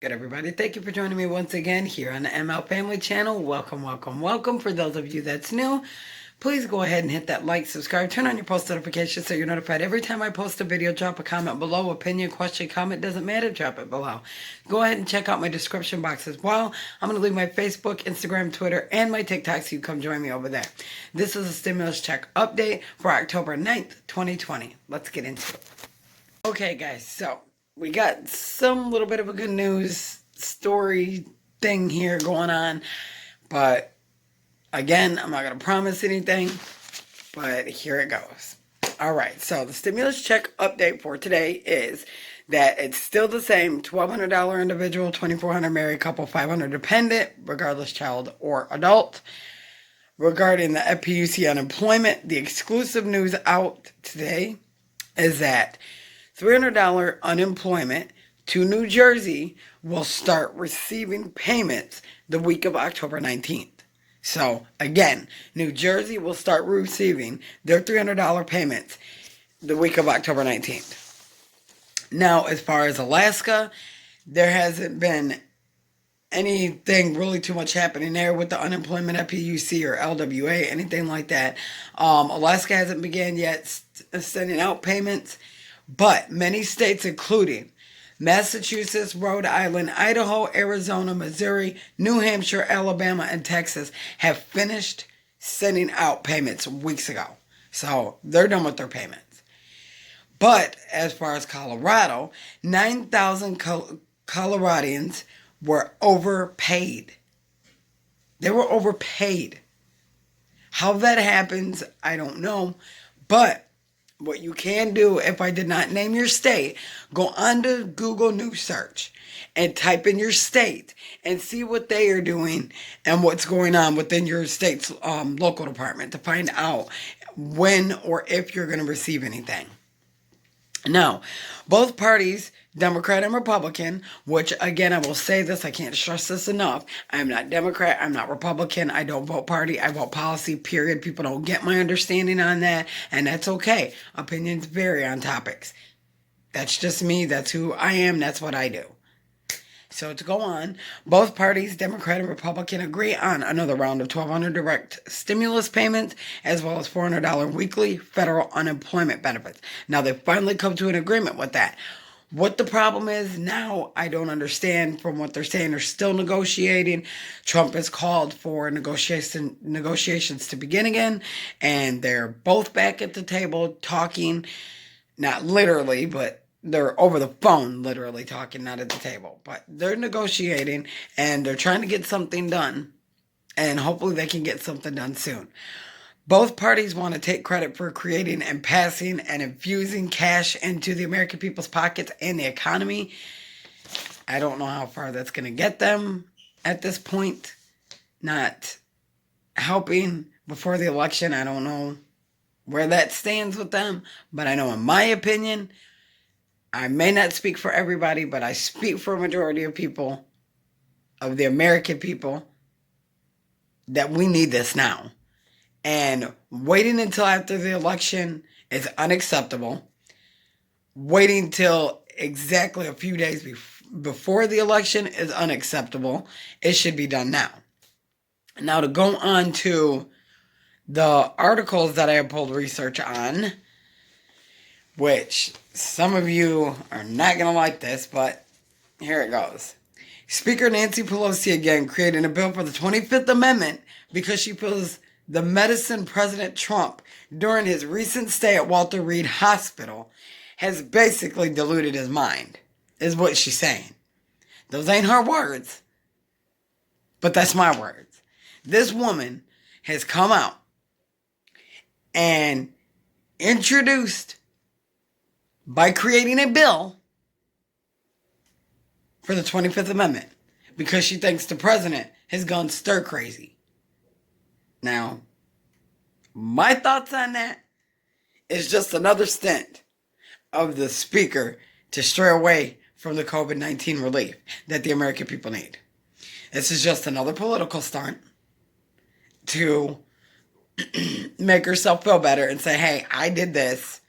Good, everybody. Thank you for joining me once again here on the ML Family Channel. Welcome, welcome, welcome. For those of you that's new, please go ahead and hit that like, subscribe, turn on your post notifications so you're notified every time I post a video. Drop a comment below, opinion, question, comment, doesn't matter, drop it below. Go ahead and check out my description box as well. I'm going to leave my Facebook, Instagram, Twitter, and my TikTok so you come join me over there. This is a stimulus check update for October 9th, 2020. Let's get into it. Okay, guys, so we got some little bit of a good news story thing here going on, but again, I'm not going to promise anything, but here it goes. All right, so the stimulus check update for today is that it's still the same: $1,200 individual, $2,400 married couple, $500 dependent, regardless child or adult. Regarding the FPUC unemployment, the exclusive news out today is that $300 unemployment to New Jersey will start receiving payments the week of October 19th. So again, New Jersey will start receiving their $300 payments the week of October 19th. Now, as far as Alaska, there hasn't been anything really too much happening there with the unemployment FPUC or LWA, anything like that. Alaska hasn't began yet sending out payments. But many states, including Massachusetts, Rhode Island, Idaho, Arizona, Missouri, New Hampshire, Alabama, and Texas, have finished sending out payments weeks ago. So they're done with their payments. But as far as Colorado, 9,000 Coloradians were overpaid. They were overpaid. How that happens, I don't know. But what you can do, if I did not name your state, go onto Google News Search and type in your state and see what they are doing and what's going on within your state's local department to find out when or if you're going to receive anything. Now, both parties, Democrat and Republican, which again, I will say this, I can't stress this enough. I am not Democrat, I'm not Republican, I don't vote party, I vote policy, period. People don't get my understanding on that, and that's okay. Opinions vary on topics. That's just me, that's who I am, that's what I do. So to go on, both parties, Democrat and Republican, agree on another round of $1,200 direct stimulus payments, as well as $400 weekly federal unemployment benefits. Now, they've finally come to an agreement with that. What the problem is now, I don't understand. From what they're saying, they're still negotiating. Trump has called for negotiations to begin again, and they're both back at the table talking, not literally, but they're over the phone literally talking, not at the table. But they're negotiating, and they're trying to get something done, and hopefully they can get something done soon. Both parties want to take credit for creating and passing and infusing cash into the American people's pockets and the economy. I don't know how far that's going to get them at this point. Not helping before the election. I don't know where that stands with them. But I know, in my opinion, I may not speak for everybody, but I speak for a majority of people, of the American people, that we need this now. And waiting until after the election is unacceptable. Waiting till exactly a few days before the election is unacceptable. It should be done now. Now, to go on to the articles that I have pulled research on, which some of you are not going to like this, but here it goes. Speaker Nancy Pelosi again creating a bill for the 25th Amendment because she feels the medicine President Trump, during his recent stay at Walter Reed Hospital, has basically diluted his mind, is what she's saying. Those ain't her words, but that's my words. This woman has come out and introduced, by creating a bill for the 25th Amendment, because she thinks the president has gone stir crazy. Now, my thoughts on that is just another stint of the speaker to stray away from the COVID-19 relief that the American people need. This is just another political stunt to make herself feel better and say, hey, I did this.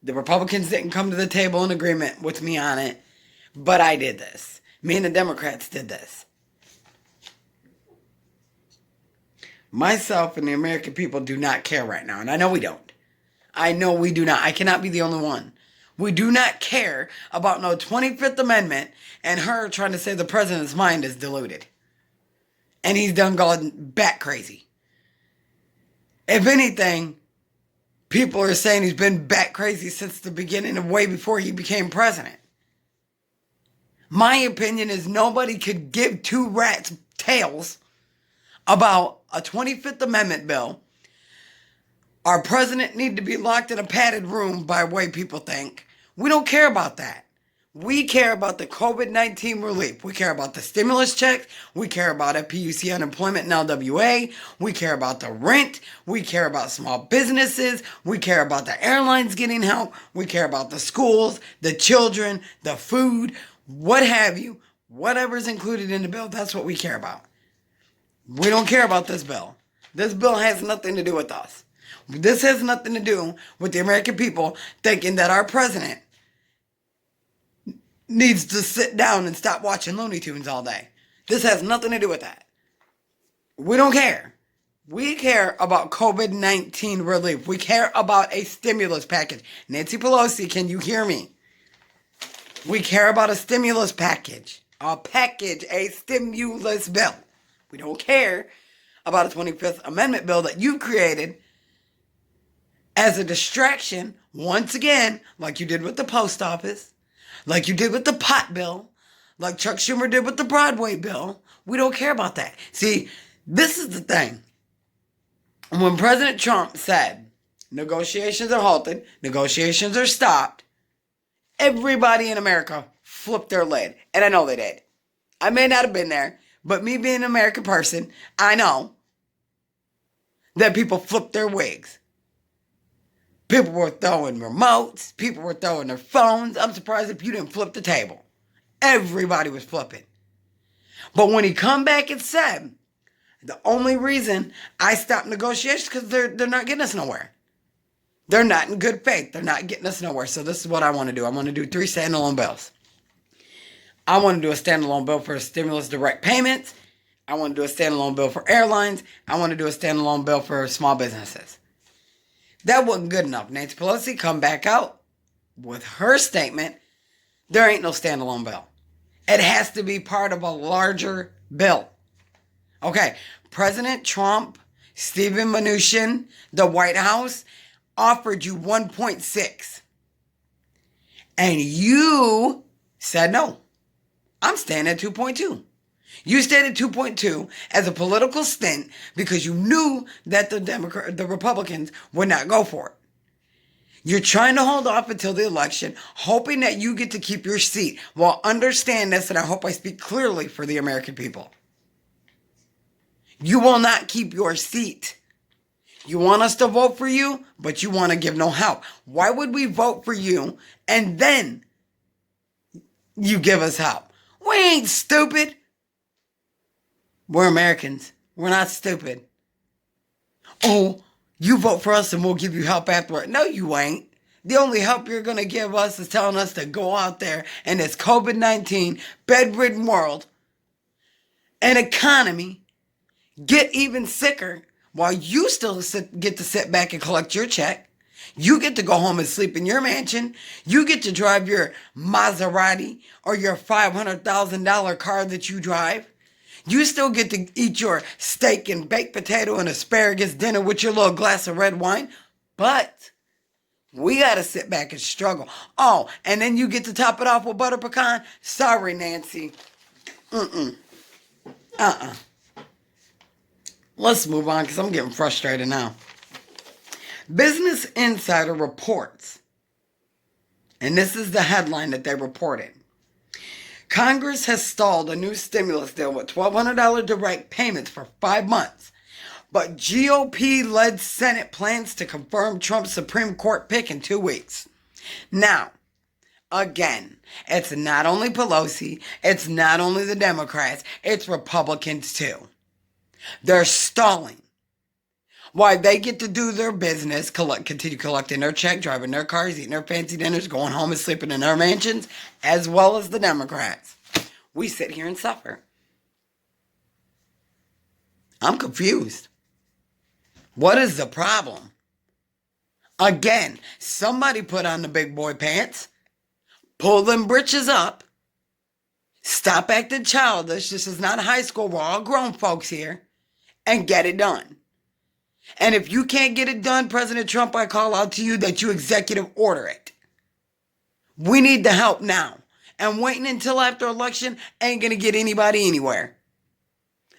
The Republicans didn't come to the table in agreement with me on it, but I did this. Me and the Democrats did this. Myself and the American people do not care right now. And I know we don't. I know we do not. I cannot be the only one. We do not care about no 25th Amendment and her trying to say the president's mind is deluded. And he's done gone bat crazy. If anything, people are saying he's been bat crazy since the beginning of way before he became president. My opinion is nobody could give two rats' tails about a 25th Amendment bill. Our president need to be locked in a padded room by the way people think. We don't care about that. We care about the COVID-19 relief. We care about the stimulus checks. We care about FPUC unemployment and LWA. We care about the rent. We care about small businesses. We care about the airlines getting help. We care about the schools, the children, the food, what have you. Whatever's included in the bill, that's what we care about. We don't care about this bill. This bill has nothing to do with us. This has nothing to do with the American people thinking that our president needs to sit down and stop watching Looney Tunes all day. This has nothing to do with that. We don't care. We care about COVID-19 relief. We care about a stimulus package. Nancy Pelosi, can you hear me? We care about a stimulus package. A stimulus bill. We don't care about a 25th Amendment bill that you created as a distraction, once again, like you did with the post office, like you did with the pot bill, like Chuck Schumer did with the Broadway bill. We don't care about that. See, this is the thing. When President Trump said negotiations are halted, negotiations are stopped, everybody in America flipped their lid. And I know they did. I may not have been there, but me being an American person, I know that people flipped their wigs. People were throwing remotes. People were throwing their phones. I'm surprised if you didn't flip the table. Everybody was flipping. But when he come back and said, the only reason I stopped negotiations because they're not getting us nowhere. They're not in good faith. They're not getting us nowhere. So this is what I want to do. I want to do 3 standalone bills. I want to do a standalone bill for stimulus direct payments. I want to do a standalone bill for airlines. I want to do a standalone bill for small businesses. That wasn't good enough. Nancy Pelosi come back out with her statement. There ain't no standalone bill. It has to be part of a larger bill. Okay, President Trump, Stephen Mnuchin, the White House offered you 1.6. And you said no. I'm staying at 2.2. You stayed at 2.2 as a political stint because you knew that the Republicans would not go for it. You're trying to hold off until the election, hoping that you get to keep your seat. Well, understand this, and I hope I speak clearly for the American people. You will not keep your seat. You want us to vote for you, but you want to give no help. Why would we vote for you and then you give us help? We ain't stupid. We're Americans. We're not stupid. Oh, you vote for us and we'll give you help afterward. No, you ain't. The only help you're going to give us is telling us to go out there in this COVID-19 bedridden world and economy, get even sicker while you still get to sit back and collect your check. You get to go home and sleep in your mansion. You get to drive your Maserati or your $500,000 car that you drive. You still get to eat your steak and baked potato and asparagus dinner with your little glass of red wine. But we got to sit back and struggle. Oh, and then you get to top it off with butter pecan? Sorry, Nancy. Let's move on because I'm getting frustrated now. Business Insider reports, and this is the headline that they reported. Congress has stalled a new stimulus deal with $1,200 direct payments for 5 months. But GOP-led Senate plans to confirm Trump's Supreme Court pick in 2 weeks. Now, again, it's not only Pelosi, it's not only the Democrats, it's Republicans too. They're stalling. Why they get to do their business, continue collecting their check, driving their cars, eating their fancy dinners, going home and sleeping in their mansions, as well as the Democrats. We sit here and suffer. I'm confused. What is the problem? Again, somebody put on the big boy pants, pull them britches up, stop acting childish. This is not high school. We're all grown folks here. And get it done. And if you can't get it done, President Trump, I call out to you that you executive order it. We need the help now. And waiting until after election ain't going to get anybody anywhere.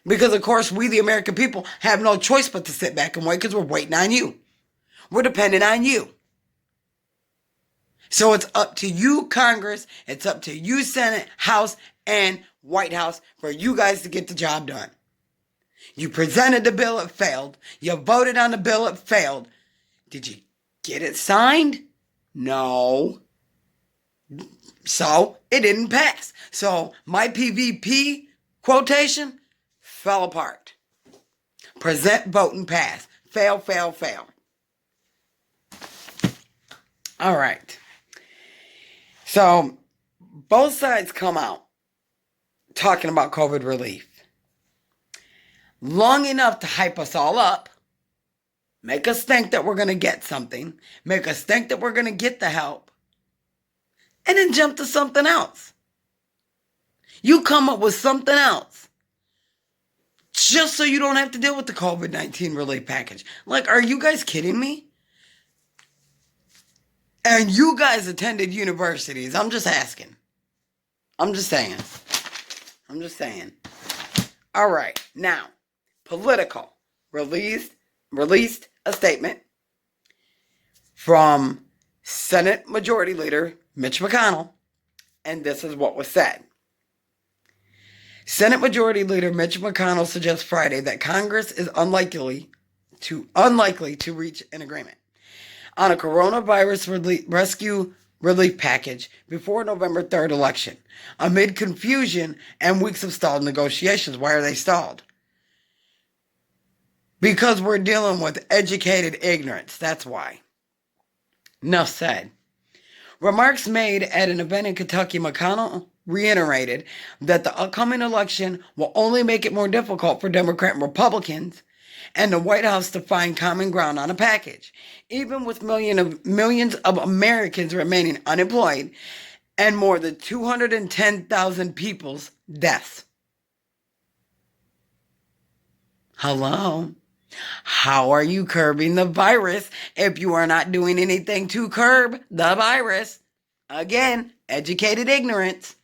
Because, of course, we, the American people, have no choice but to sit back and wait because we're waiting on you. We're dependent on you. So it's up to you, Congress. It's up to you, Senate, House, and White House for you guys to get the job done. You presented the bill, it failed. You voted on the bill, it failed. Did you get it signed? No. So it didn't pass. So my PVP quotation fell apart. Present, vote, and pass. Fail, fail, fail. All right. So both sides come out talking about COVID relief. Long enough to hype us all up, make us think that we're going to get something, make us think that we're going to get the help, and then jump to something else. You come up with something else just so you don't have to deal with the COVID-19 relief package. Like, are you guys kidding me? And you guys attended universities. I'm just asking. I'm just saying. All right, now. Political released a statement from Senate Majority Leader Mitch McConnell, and this is what was said. Senate Majority Leader Mitch McConnell suggests Friday that Congress is unlikely to reach an agreement on a coronavirus rescue relief package before November 3rd election, amid confusion and weeks of stalled negotiations. Why are they stalled? Because we're dealing with educated ignorance. That's why. Enough said. Remarks made at an event in Kentucky, McConnell reiterated that the upcoming election will only make it more difficult for Democrat and Republicans and the White House to find common ground on a package, even with millions of Americans remaining unemployed and more than 210,000 people's deaths. Hello? How are you curbing the virus if you are not doing anything to curb the virus? Again, educated ignorance.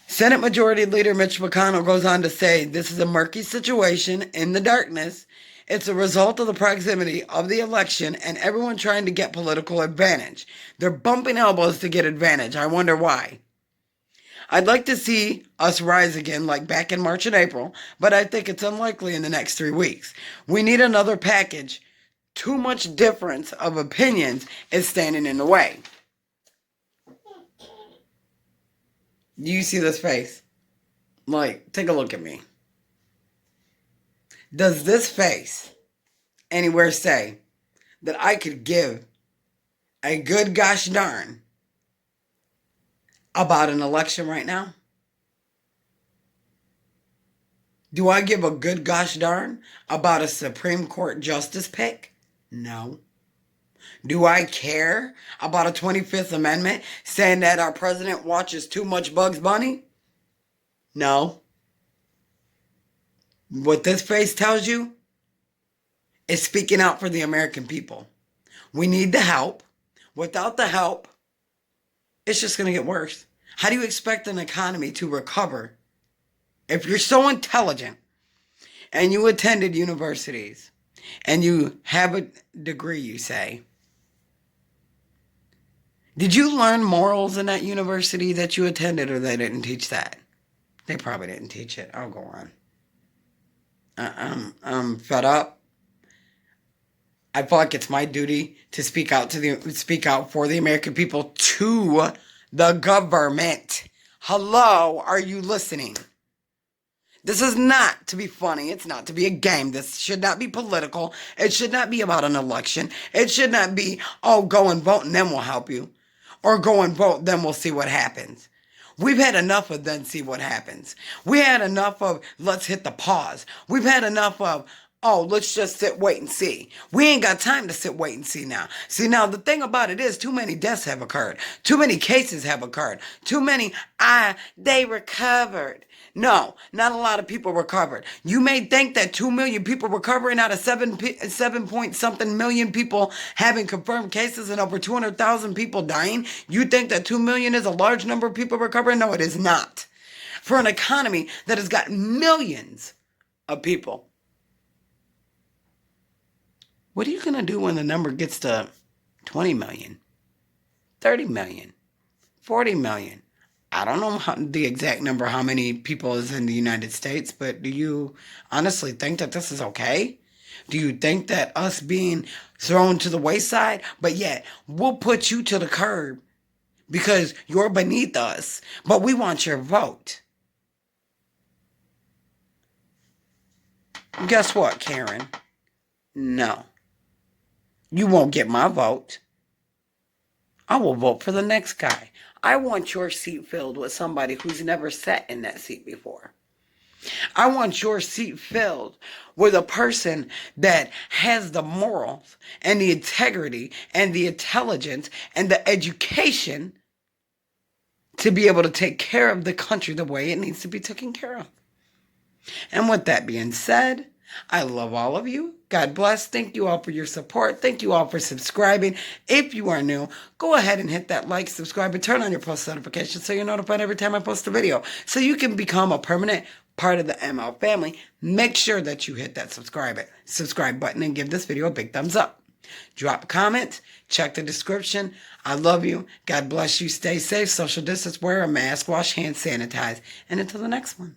Senate Majority Leader Mitch McConnell goes on to say, this is a murky situation in the darkness. It's a result of the proximity of the election and everyone trying to get political advantage. They're bumping elbows to get advantage. I wonder why. I'd like to see us rise again like back in March and April, but I think it's unlikely in the next 3 weeks. We need another package. Too much difference of opinions is standing in the way. Do you see this face? Like, take a look at me. Does this face anywhere say that I could give a good gosh darn about an election right now? Do I give a good gosh darn about a Supreme Court justice pick? No. Do I care about a 25th Amendment saying that our president watches too much Bugs Bunny? No. What this face tells you is speaking out for the American people. We need the help. Without the help, it's just going to get worse. How do you expect an economy to recover if you're so intelligent and you attended universities and you have a degree, you say? Did you learn morals in that university that you attended, or they didn't teach that? They probably didn't teach it. I'll go on. I'm fed up. I feel like it's my duty to speak out for the American people to the government. Hello, are you listening? This is not to be funny. It's not to be a game. This should not be political. It should not be about an election. It should not be, oh, go and vote and then we'll help you. or go and vote, then we'll see what happens. We've had enough of then see what happens. We had enough of let's hit the pause. We've had enough of, oh, let's just sit, wait, and see. We ain't got time to sit, wait, and see now. See, now the thing about it is too many deaths have occurred. Too many cases have occurred. Too many, they recovered. No, not a lot of people recovered. You may think that 2 million people recovering out of 7 point something million people having confirmed cases and over 200,000 people dying. You think that 2 million is a large number of people recovering? No, it is not. For an economy that has got millions of people. What are you going to do when the number gets to 20 million, 30 million, 40 million? I don't know the exact number, how many people is in the United States, but do you honestly think that this is okay? Do you think that us being thrown to the wayside, but yet we'll put you to the curb because you're beneath us, but we want your vote? Guess what, Karen? No. You won't get my vote. I will vote for the next guy. I want your seat filled with somebody who's never sat in that seat before. I want your seat filled with a person that has the morals and the integrity and the intelligence and the education to be able to take care of the country the way it needs to be taken care of. And with that being said, I love all of you. God bless. Thank you all for your support. Thank you all for subscribing. If you are new, go ahead and hit that like, subscribe, and turn on your post notifications so you're notified every time I post a video. So you can become a permanent part of the ML family. Make sure that you hit that subscribe button and give this video a big thumbs up. Drop a comment. Check the description. I love you. God bless you. Stay safe. Social distance. Wear a mask. Wash hands. Sanitize. And until the next one.